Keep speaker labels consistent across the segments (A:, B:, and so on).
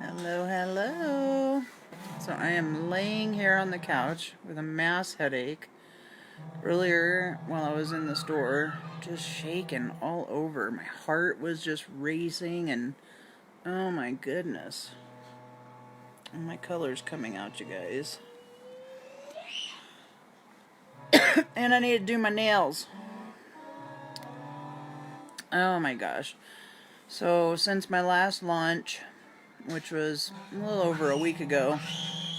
A: Hello, hello. So I am laying here on the couch with a mass headache. Earlier, while I was in the store, just shaking all over. My heart was just racing, and oh my goodness. And my color's coming out, you guys. And I need to do my nails. Oh my gosh. So, since my last launch, which was a little over a week ago,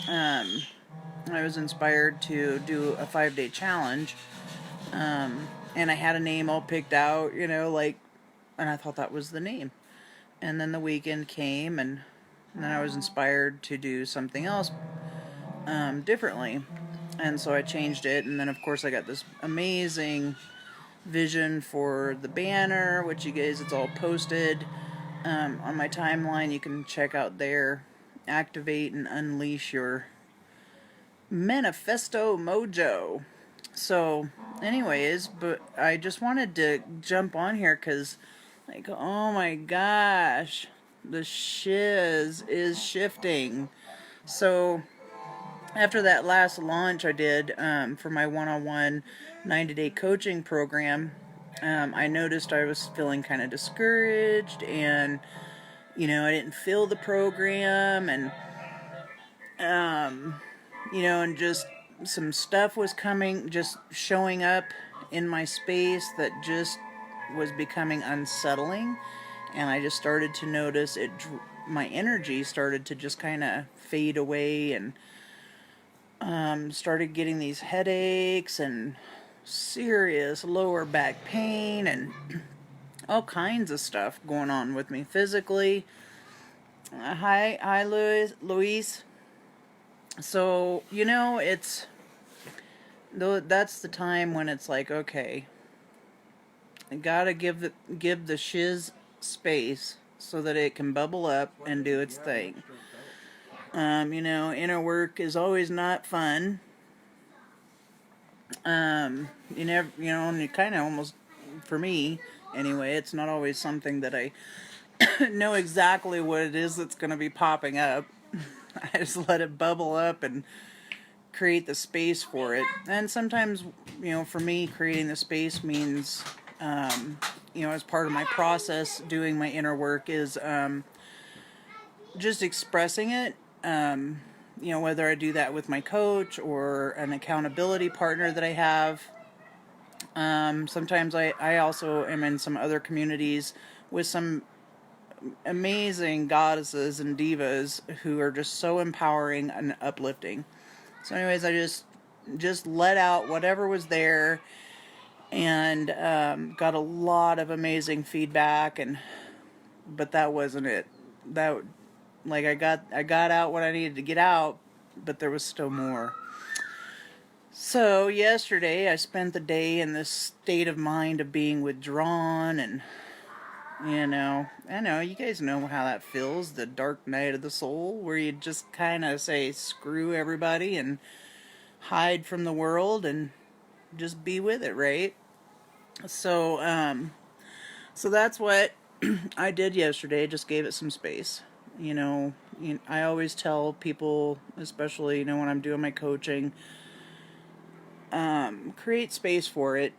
A: I was inspired to do a 5-day challenge. And I had a name all picked out, and I thought that was the name. And then the weekend came, and then I was inspired to do something else differently. And so I changed it, and then of course I got this amazing vision for the banner, which you guys, it's all posted on my timeline. You can check out there. Activate and unleash your manifesto mojo. So, anyways, but I just wanted to jump on here because, oh my gosh, the Shizz is shifting. So, after that last launch I did for my one-on-one 90-day coaching program, I noticed I was feeling kind of discouraged, and, I didn't feel the program, and, and just some stuff was just showing up in my space that just was becoming unsettling, and I just started to notice my energy started to just kind of fade away, and started getting these headaches and serious lower back pain and all kinds of stuff going on with me physically. Hi, Louise. So, that's the time when it's like, okay, I gotta give the Shizz space so that it can bubble up and do its thing. Inner work is always not fun. And you kind of almost, for me anyway, it's not always something that I know exactly what it is that's going to be popping up. I just let it bubble up and create the space for it. And sometimes, for me, creating the space means, as part of my process, doing my inner work is just expressing it. Whether I do that with my coach or an accountability partner that I have. Sometimes I also am in some other communities with some amazing goddesses and divas who are just so empowering and uplifting. So anyways, I just let out whatever was there, and got a lot of amazing feedback, but that wasn't it. I got out what I needed to get out, but there was still more. So yesterday I spent the day in this state of mind of being withdrawn, and I know you guys know how that feels, the dark night of the soul, where you just kind of say screw everybody and hide from the world and just be with it, right? So so that's what I did yesterday. Just gave it some space. I always tell people, especially when I'm doing my coaching, create space for it.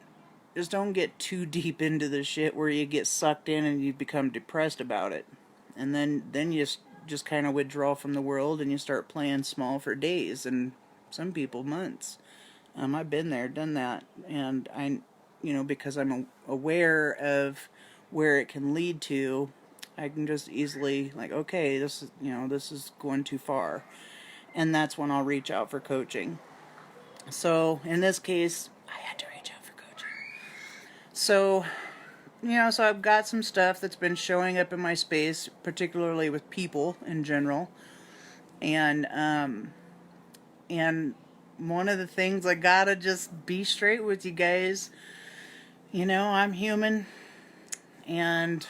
A: Just don't get too deep into the shit where you get sucked in and you become depressed about it. And then you just kind of withdraw from the world and you start playing small for days and some people months. I've been there, done that. And because I'm aware of where it can lead to, I can just easily okay, this is going too far. And that's when I'll reach out for coaching. So in this case, I had to reach out for coaching. So, so I've got some stuff that's been showing up in my space, particularly with people in general. And one of the things I gotta just be straight with you guys, I'm human, and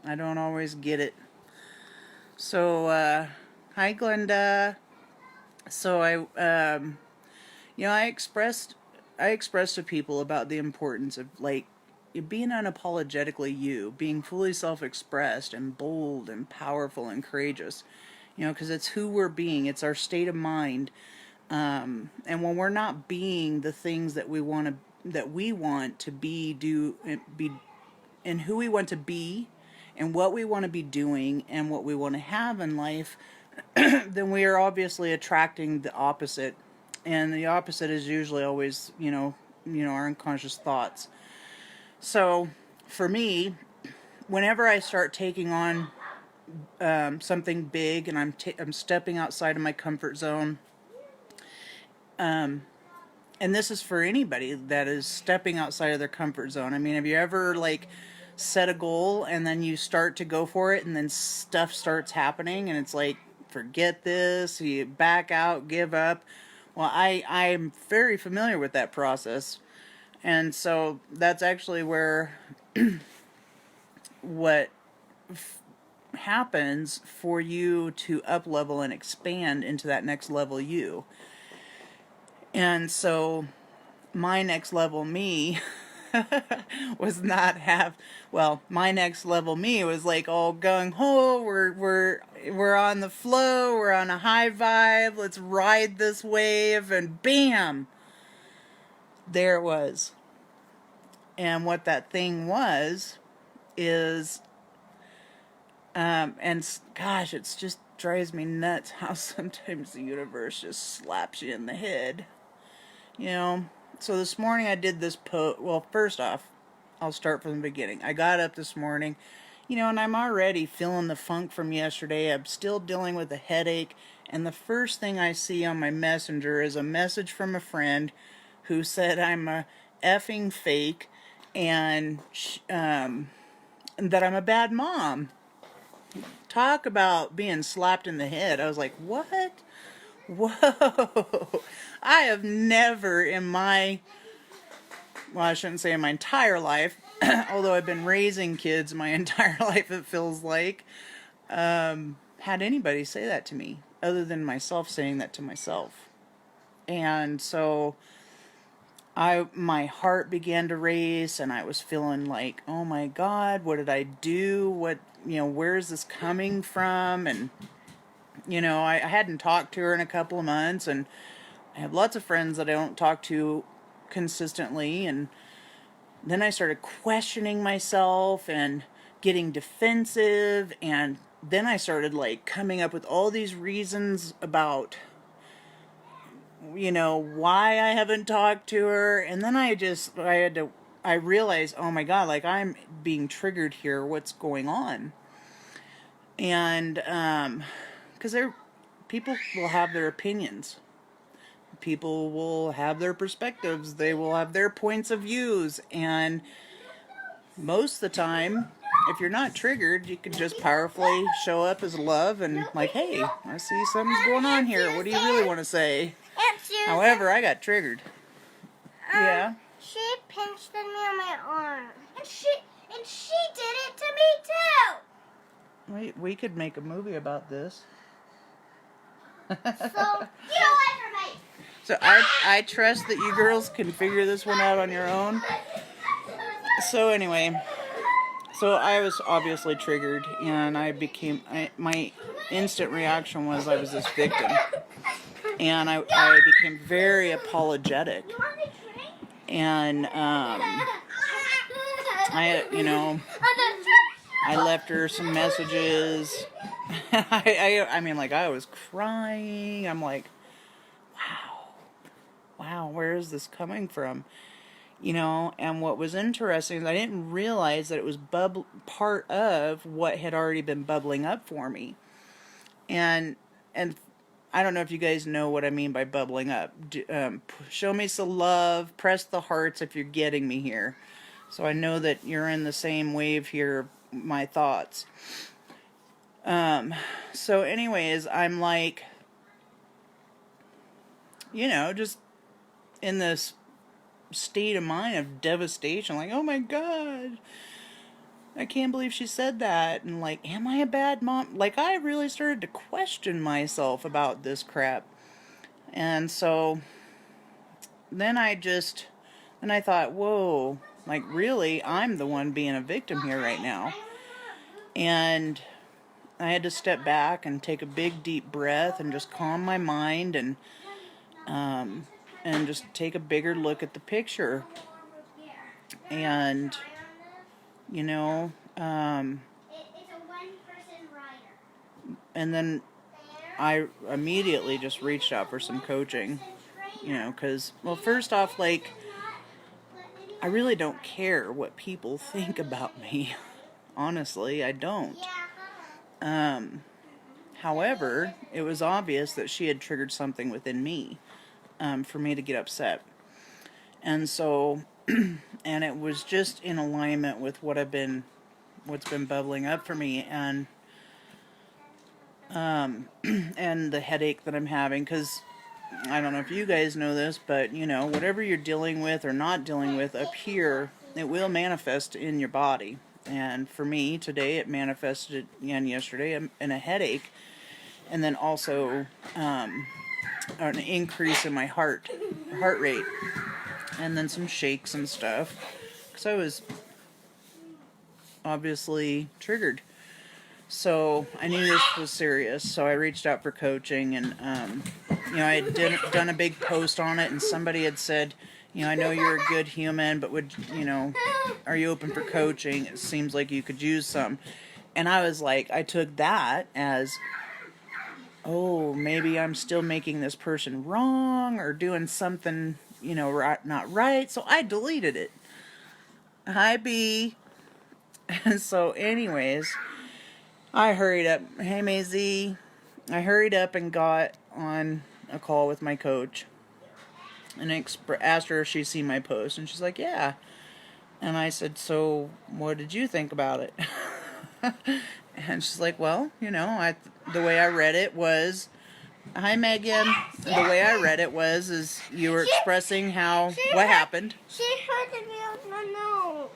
A: I don't always get it. So, hi Glenda. So I expressed to people about the importance of being unapologetically you, being fully self-expressed and bold and powerful and courageous, because it's who we're being. It's our state of mind. And when we're not being the things that we want to be, and who we want to be, and what we want to be doing, and what we want to have in life, then we are obviously attracting the opposite. And the opposite is usually always, our unconscious thoughts. So, for me, whenever I start taking on something big, and I'm stepping outside of my comfort zone, and this is for anybody that is stepping outside of their comfort zone. I mean, have you ever set a goal and then you start to go for it, and then stuff starts happening, and it's like, forget this, you back out, give up? Well, I'm very familiar with that process. And so that's actually where what happens for you to up level and expand into that next level you. And so my next level me was not my next level me was all gung ho, we're on the flow, we're on a high vibe, let's ride this wave, and bam, there it was. And what that thing was is, and gosh, it's just drives me nuts how sometimes the universe just slaps you in the head. So this morning I did this well, first off, I'll start from the beginning. I got up this morning, and I'm already feeling the funk from yesterday. I'm still dealing with a headache, and the first thing I see on my messenger is a message from a friend who said I'm a effing fake, and that I'm a bad mom. Talk about being slapped in the head. I was like, what? Whoa. I have never I shouldn't say in my entire life, although I've been raising kids my entire life, it feels like, had anybody say that to me, other than myself saying that to myself. And so my heart began to race, and I was feeling like, oh my God, what did I do? Where is this coming from? And, I hadn't talked to her in a couple of months, and I have lots of friends that I don't talk to consistently. And then I started questioning myself and getting defensive, and then I started coming up with all these reasons about why I haven't talked to her. And then I realized, oh my God, I'm being triggered here. What's going on? And, cause people will have their opinions. People will have their perspectives. They will have their points of views. And most of the time, if you're not triggered, you can just powerfully show up as love and hey, I see something's going on here. What do you really want to say? However, I got triggered. Yeah.
B: She pinched me on my arm, and she did it to me too.
A: We could make a movie about this.
B: So get away from me.
A: So I trust that you girls can figure this one out on your own. So anyway, I was obviously triggered, and my instant reaction was I was this victim. And I became very apologetic. And I left her some messages. I was crying. I'm like, wow, where is this coming from? And what was interesting is I didn't realize that it was part of what had already been bubbling up for me. And I don't know if you guys know what I mean by bubbling up. Show me some love. Press the hearts if you're getting me here. So I know that you're in the same wave here, my thoughts. So anyways, I'm just in this state of mind of devastation. Oh my God, I can't believe she said that. And am I a bad mom? I really started to question myself about this crap. And so then I thought, whoa, Like, really, I'm the one being a victim here right now. And I had to step back and take a big deep breath and just calm my mind and just take a bigger look at the picture. And, you know, and then I immediately just reached out for some coaching, you know, because, well, first off, like, I really don't care what people think about me. Honestly, I don't. However, it was obvious that she had triggered something within me, for me to get upset. And so, and it was just in alignment with what's been bubbling up for me, and and the headache that I'm having, because I don't know if you guys know this, but, you know, whatever you're dealing with or not dealing with up here, it will manifest in your body. And for me, today, it manifested, and yesterday, in a headache, and then also an increase in my heart rate, and then some shakes and stuff, because I was obviously triggered. So I knew this was serious, so I reached out for coaching, and you know, I had done a big post on it, and somebody had said, you know, I know you're a good human, but are you open for coaching? It seems like you could use some. And I was like, I took that as, oh, maybe I'm still making this person wrong or doing something, you know, not right. So I deleted it. Hi, B. And so anyways, I hurried up. Hey, Maisie. I hurried up and got on a call with my coach and asked her if she'd seen my post. And she's like, yeah. And I said, so what did you think about it? And she's like, well, you know, the way I read it was, hi, Megan. The way I read it is you were expressing what happened.
B: She hurted me on my nose.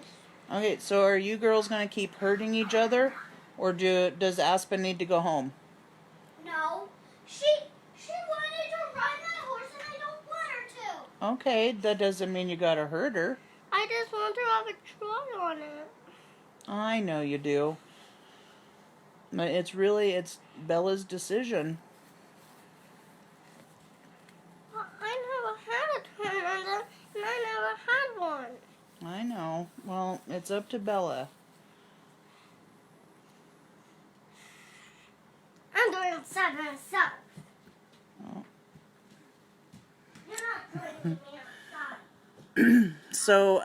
A: Okay, so are you girls going to keep hurting each other? Or does Aspen need to go home?
B: No. She wanted to ride my horse and I don't want her to.
A: Okay, that doesn't mean you gotta hurt her.
B: I just want to have a try on it.
A: I know you do. But it's Bella's decision.
B: I never had a turn on them, and I never had one.
A: I know. Well, it's up to Bella.
B: I'm doing it myself.
A: Oh.
B: You're not putting me outside.
A: So,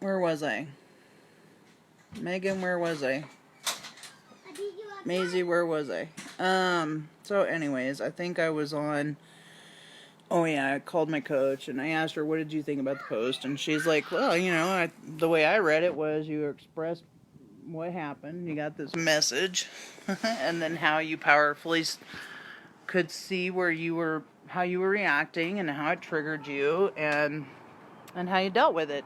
A: where was I? Megan, where was I? Maisie, where was I? So anyways, I think I was on, oh yeah, I called my coach and I asked her, what did you think about the post? And she's like, well, you know, the way I read it was you expressed what happened, you got this message, and then how you powerfully could see how you were reacting and how it triggered you and how you dealt with it.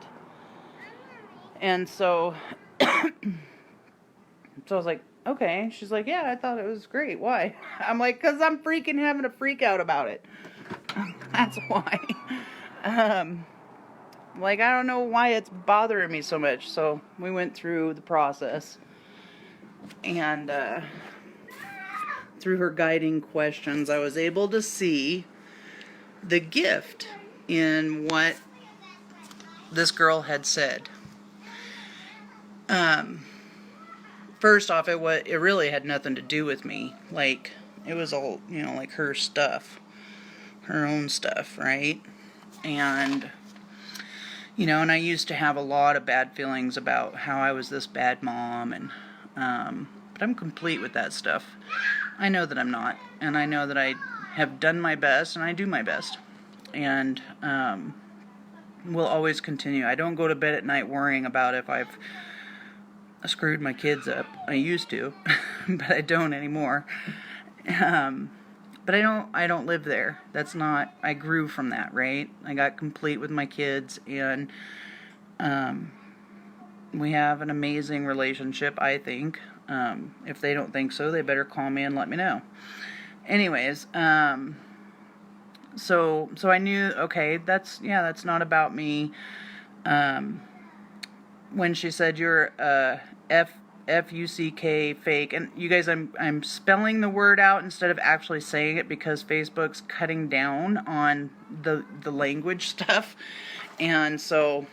A: And so, I was like, okay. She's like, yeah, I thought it was great. Why? I'm like, because I'm freaking having a freak out about it. That's why. Like, I don't know why it's bothering me so much. So we went through the process, and through her guiding questions, I was able to see the gift in what this girl had said. First off, it really had nothing to do with me. Like, it was all, you know, like her stuff, her own stuff, right? And, you know, and I used to have a lot of bad feelings about how I was this bad mom, and but I'm complete with that stuff. I know that I'm not, and I know that I have done my best, and I do my best, and will always continue. I don't go to bed at night worrying about if I've screwed my kids up. I used to, but I don't anymore. But I don't live there. That's not, I grew from that, right? I got complete with my kids, and we have an amazing relationship, I think. If they don't think so, they better call me and let me know. Anyways, So I knew, okay, that's not about me. When she said you're F-U-C-K fake, and you guys, I'm spelling the word out instead of actually saying it because Facebook's cutting down on the language stuff, and so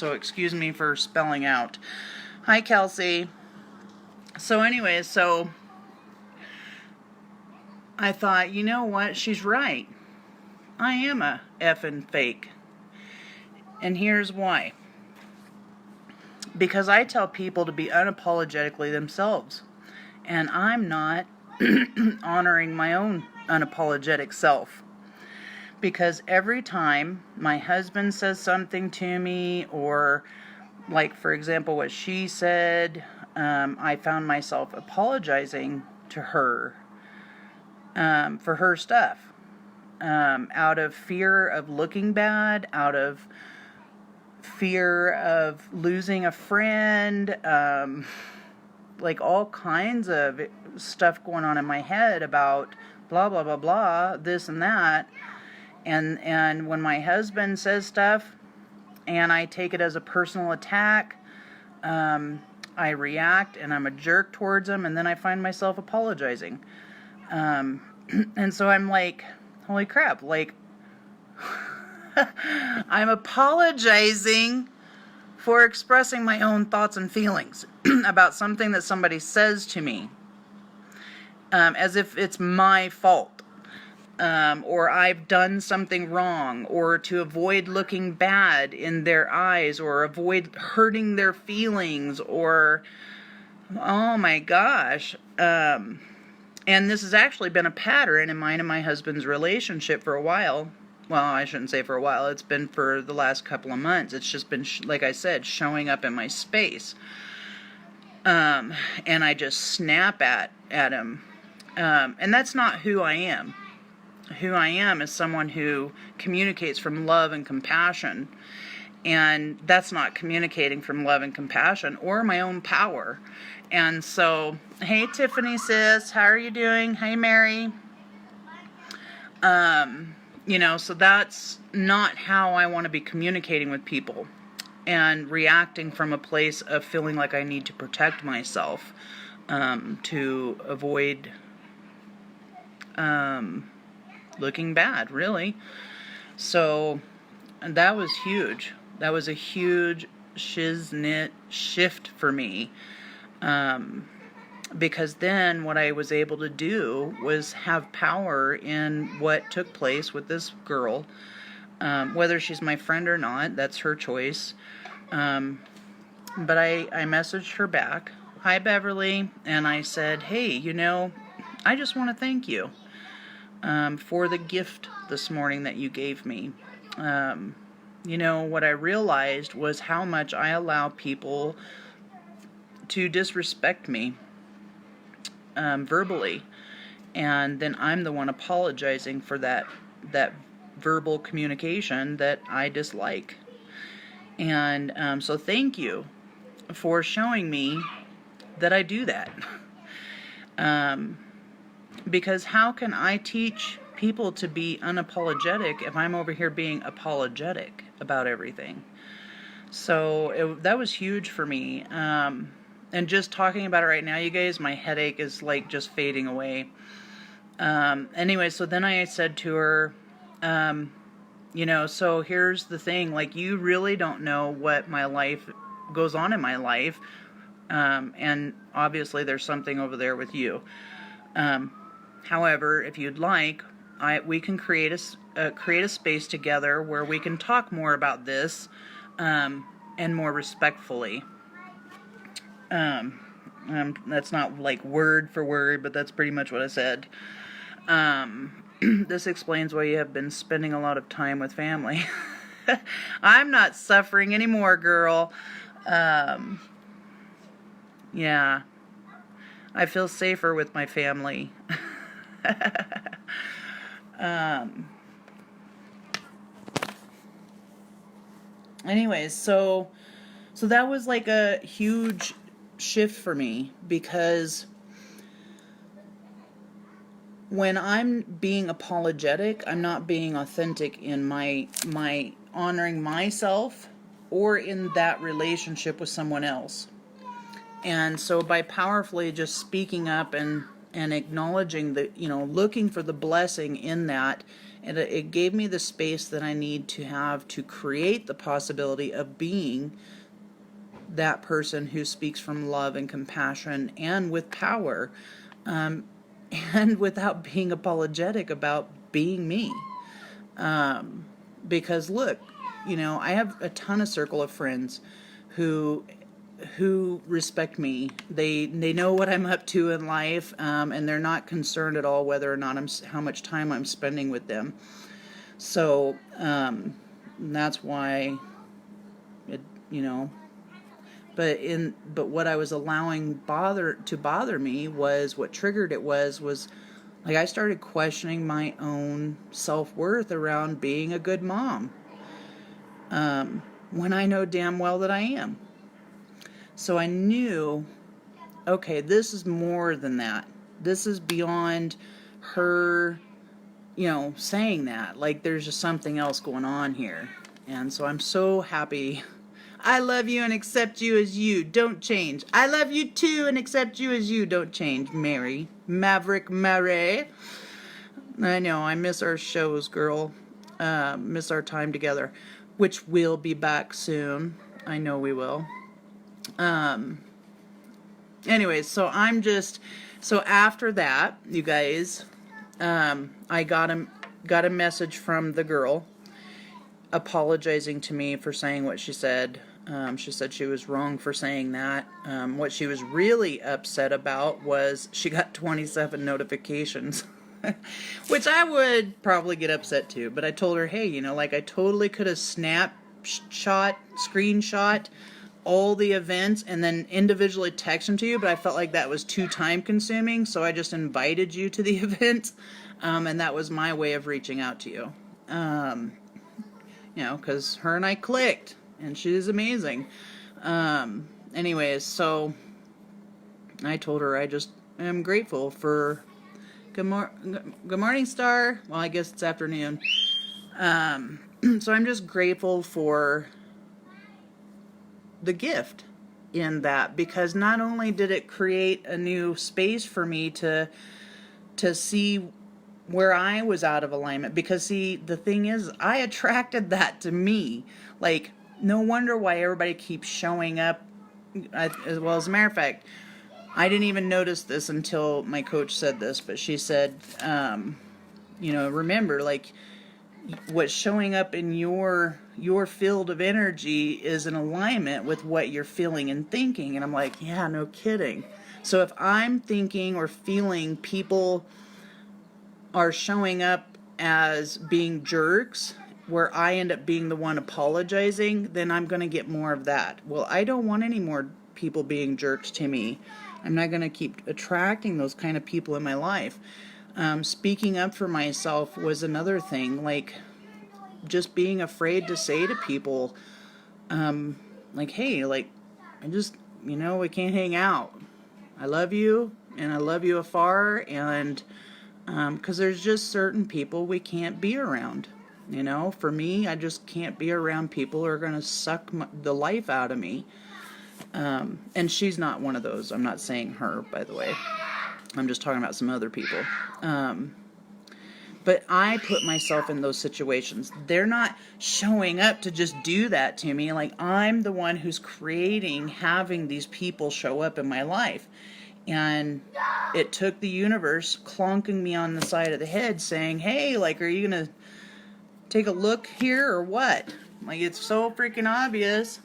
A: excuse me for spelling out. Hi, Kelsey. So anyways, so I thought, you know what? She's right. I am a effing fake. And here's why. Because I tell people to be unapologetically themselves. And I'm not honoring my own unapologetic self. Because every time my husband says something to me, or like, for example, what she said, I found myself apologizing to her for her stuff. Out of fear of looking bad, out of fear of losing a friend, like all kinds of stuff going on in my head about blah, blah, blah, blah, this and that. And when my husband says stuff and I take it as a personal attack, I react and I'm a jerk towards him, and then I find myself apologizing. And so I'm like, holy crap, like, I'm apologizing for expressing my own thoughts and feelings about something that somebody says to me, as if it's my fault, or I've done something wrong, or to avoid looking bad in their eyes, or avoid hurting their feelings, or, oh my gosh. And this has actually been a pattern in mine and my husband's relationship for a while. Well, I shouldn't say for a while. It's been for the last couple of months. It's just been, like I said, showing up in my space. And I just snap at him. And that's not who I am. Who I am is someone who communicates from love and compassion. And that's not communicating from love and compassion or my own power. And so, hey, Tiffany, sis, how are you doing? Hey, Mary. So that's not how I want to be communicating with people and reacting from a place of feeling like I need to protect myself, to avoid looking bad, really. So that was huge. That was a huge shiznit shift for me. Because then what I was able to do was have power in what took place with this girl. Whether she's my friend or not, that's her choice. But I messaged her back, hi Beverly, and I said, hey, I just want to thank you for the gift this morning that you gave me. What I realized was how much I allow people to disrespect me verbally, and then I'm the one apologizing for that verbal communication that I dislike. And so thank you for showing me that I do that. Because how can I teach people to be unapologetic if I'm over here being apologetic about everything? So that was huge for me. And just talking about it right now, you guys, my headache is like just fading away. Anyway, so then I said to her, so here's the thing, like, you really don't know what goes on in my life. And obviously there's something over there with you. However, if you'd like, we can create a space together where we can talk more about this, and more respectfully. That's not like word for word, but that's pretty much what I said. This explains why you have been spending a lot of time with family. I'm not suffering anymore, girl. Yeah. I feel safer with my family. Anyways, so that was like a huge shift for me, because when I'm being apologetic, I'm not being authentic in my honoring myself or in that relationship with someone else. And so by powerfully just speaking up and acknowledging the, looking for the blessing in that, and it gave me the space that I need to have to create the possibility of being that person who speaks from love and compassion and with power, and without being apologetic about being me. Because look, I have a ton of circle of friends who respect me. They know what I'm up to in life, and they're not concerned at all whether or not how much time I'm spending with them. So that's why it, but what I was allowing to bother me was what triggered it was like I started questioning my own self-worth around being a good mom, when I know damn well that I am. So I knew, okay, this is more than that. This is beyond her, saying that. Like, there's just something else going on here. And so I'm so happy. I love you and accept you as you. Don't change. I love you too and accept you as you. Don't change. Mary. Maverick Mary. I know, I miss our shows, girl. Miss our time together. Which will be back soon. I know we will. Anyways, so after that, you guys, I got a message from the girl apologizing to me for saying what she said. She said she was wrong for saying that. What she was really upset about was she got 27 notifications, which I would probably get upset too. But I told her, hey, I totally could have screenshot all the events and then individually text them to you, but I felt like that was too time consuming, so I just invited you to the event, and that was my way of reaching out to you. Because her and I clicked, and she's amazing. Anyways, so I told her I just am grateful for good morning, Star. Well, I guess it's afternoon. So I'm just grateful for the gift in that, because not only did it create a new space for me to see where I was out of alignment, because see, the thing is, I attracted that to me. Like, no wonder why everybody keeps showing up. As well, as a matter of fact, I didn't even notice this until my coach said this, but she said, remember, like, what's showing up in your field of energy is in alignment with what you're feeling and thinking. And I'm like, yeah, no kidding. So if I'm thinking or feeling people are showing up as being jerks, where I end up being the one apologizing, then I'm going to get more of that. Well, I don't want any more people being jerks to me. I'm not going to keep attracting those kind of people in my life. Speaking up for myself was another thing, like just being afraid to say to people, like, hey, like, I just, we can't hang out. I love you, and I love you afar, and because there's just certain people we can't be around. For me, I just can't be around people who are going to suck the life out of me. And she's not one of those. I'm not saying her, by the way. I'm just talking about some other people. But I put myself in those situations. They're not showing up to just do that to me. Like, I'm the one who's having these people show up in my life. And it took the universe clonking me on the side of the head saying, hey, like, are you going to take a look here or what? Like, it's so freaking obvious.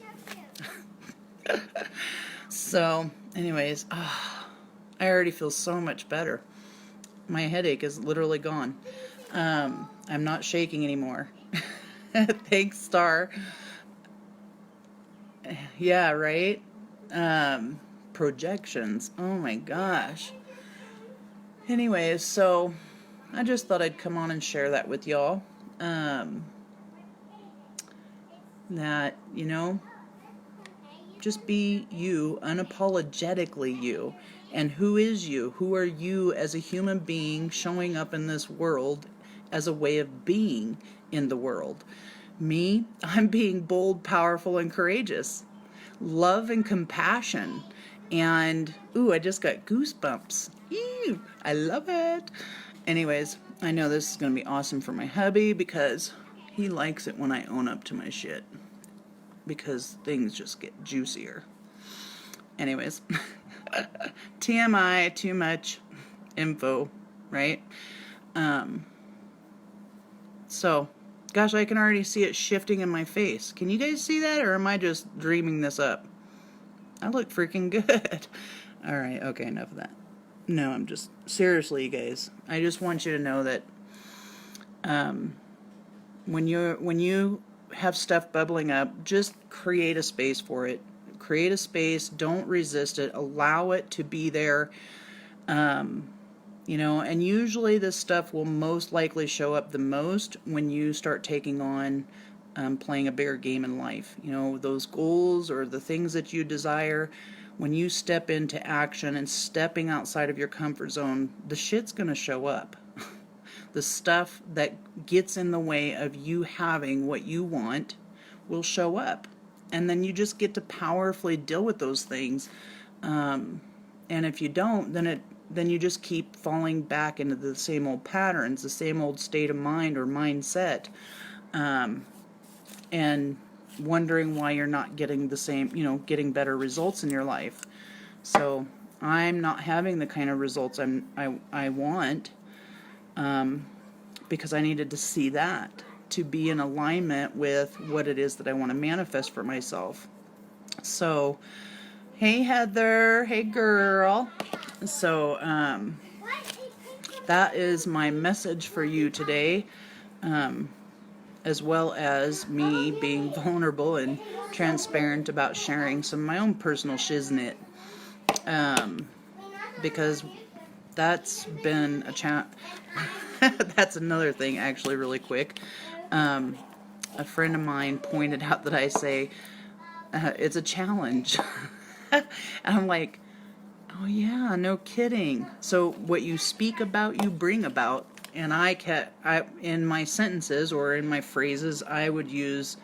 A: So, anyways, I already feel so much better. My headache is literally gone. I'm not shaking anymore. Thanks, Star. Yeah, right? Projections. Oh my gosh. Anyways, so I just thought I'd come on and share that with y'all. That, Just be you, unapologetically you. And who is you? Who are you as a human being showing up in this world as a way of being in the world? Me, I'm being bold, powerful, and courageous. Love and compassion. And, ooh, I just got goosebumps. Ew, I love it. Anyways, I know this is going to be awesome for my hubby because he likes it when I own up to my shit. Because things just get juicier. Anyways, TMI, too much info, right? So, gosh, I can already see it shifting in my face. Can you guys see that, or am I just dreaming this up? I look freaking good. All right, okay, enough of that. No, I'm just, seriously, you guys, I just want you to know that when you have stuff bubbling up, just create a space for it. Create a space, don't resist it, allow it to be there. And usually this stuff will most likely show up the most when you start taking on playing a bigger game in life. Those goals or the things that you desire, when you step into action and stepping outside of your comfort zone, the shit's gonna show up. The stuff that gets in the way of you having what you want will show up. And then you just get to powerfully deal with those things. And if you don't, then you just keep falling back into the same old patterns, the same old state of mind or mindset, and wondering why you're not getting the same, getting better results in your life. So I'm not having the kind of results I want, because I needed to see that to be in alignment with what it is that I want to manifest for myself. So, hey Heather, hey girl. So, that is my message for you today, as well as me being vulnerable and transparent about sharing some of my own personal shiznit, because that's been a that's another thing, actually, really quick. A friend of mine pointed out that I say, it's a challenge. And I'm like, oh yeah, no kidding. So what you speak about, you bring about. And I in my sentences or in my phrases, I would use,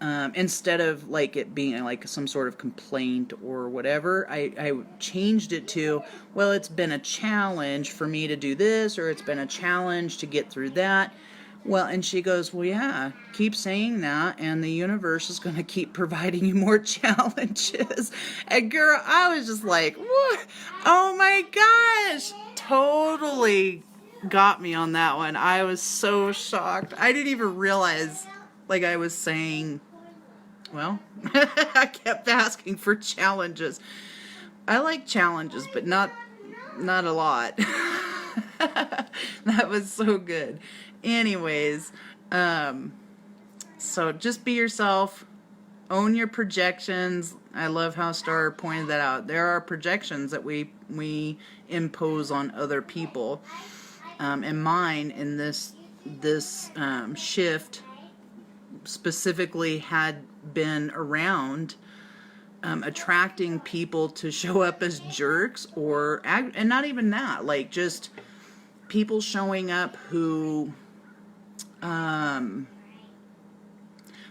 A: instead of like it being like some sort of complaint or whatever, I changed it to, well, it's been a challenge for me to do this, or it's been a challenge to get through that. Well, and she goes, well, yeah, keep saying that, and the universe is going to keep providing you more challenges. And girl, I was just like, what? Oh my gosh, totally got me on that one. I was so shocked. I didn't even realize, like, I was saying, well, I kept asking for challenges. I like challenges, but not a lot. That was so good. Anyways, so just be yourself. Own your projections. I love how Star pointed that out. There are projections that we impose on other people. And mine in this shift specifically had been around attracting people to show up as jerks, and not even that, like just people showing up who,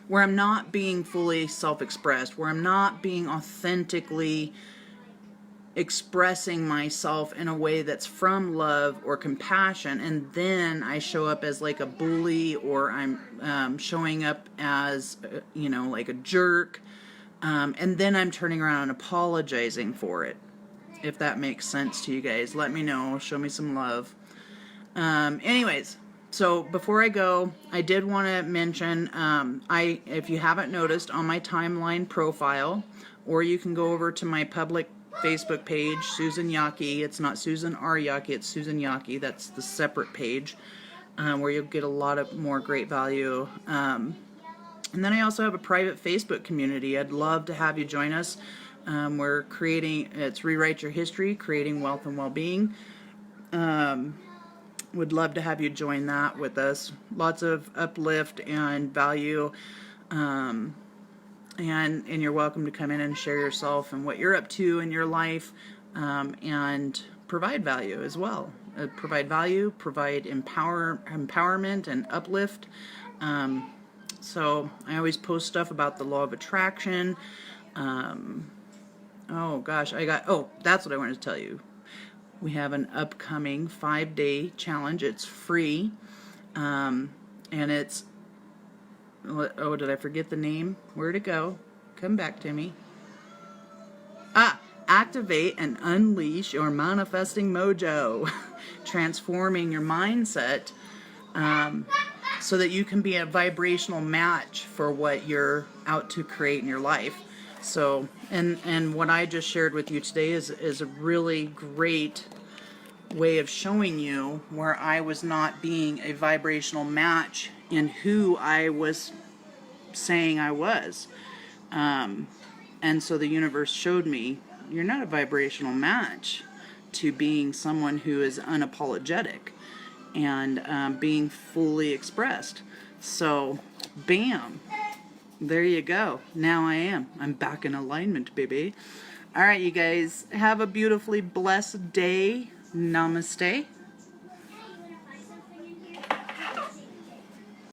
A: where I'm not being fully self-expressed, where I'm not being authentically expressing myself in a way that's from love or compassion, and then I show up as like a bully, or I'm showing up as, like a jerk, and then I'm turning around and apologizing for it. If that makes sense to you guys, let me know. Show me some love. Anyways, so before I go, I did want to mention, if you haven't noticed, on my timeline profile, or you can go over to my public Facebook page, Susan Yaki. It's not Susan R. Yaki, it's Susan Yaki. That's the separate page, where you'll get a lot of more great value. And then I also have a private Facebook community. I'd love to have you join us. We're creating, it's Rewrite Your History, Creating Wealth and Well-Being. Would love to have you join that with us. Lots of uplift and value, and you're welcome to come in and share yourself and what you're up to in your life, and provide value as well. Provide value, provide empowerment and uplift. So I always post stuff about the law of attraction. Oh gosh, that's what I wanted to tell you. We have an upcoming 5-day challenge. It's free, and it's, oh, did I forget the name? Where'd it go? Come back to me. Activate and unleash your manifesting mojo. Transforming your mindset, so that you can be a vibrational match for what you're out to create in your life. So, and what I just shared with you today is a really great way of showing you where I was not being a vibrational match in who I was saying I was. And so the universe showed me, you're not a vibrational match to being someone who is unapologetic and being fully expressed. So, bam, there you go. Now I'm back in alignment, baby. All right, you guys, have a beautifully blessed day. Namaste.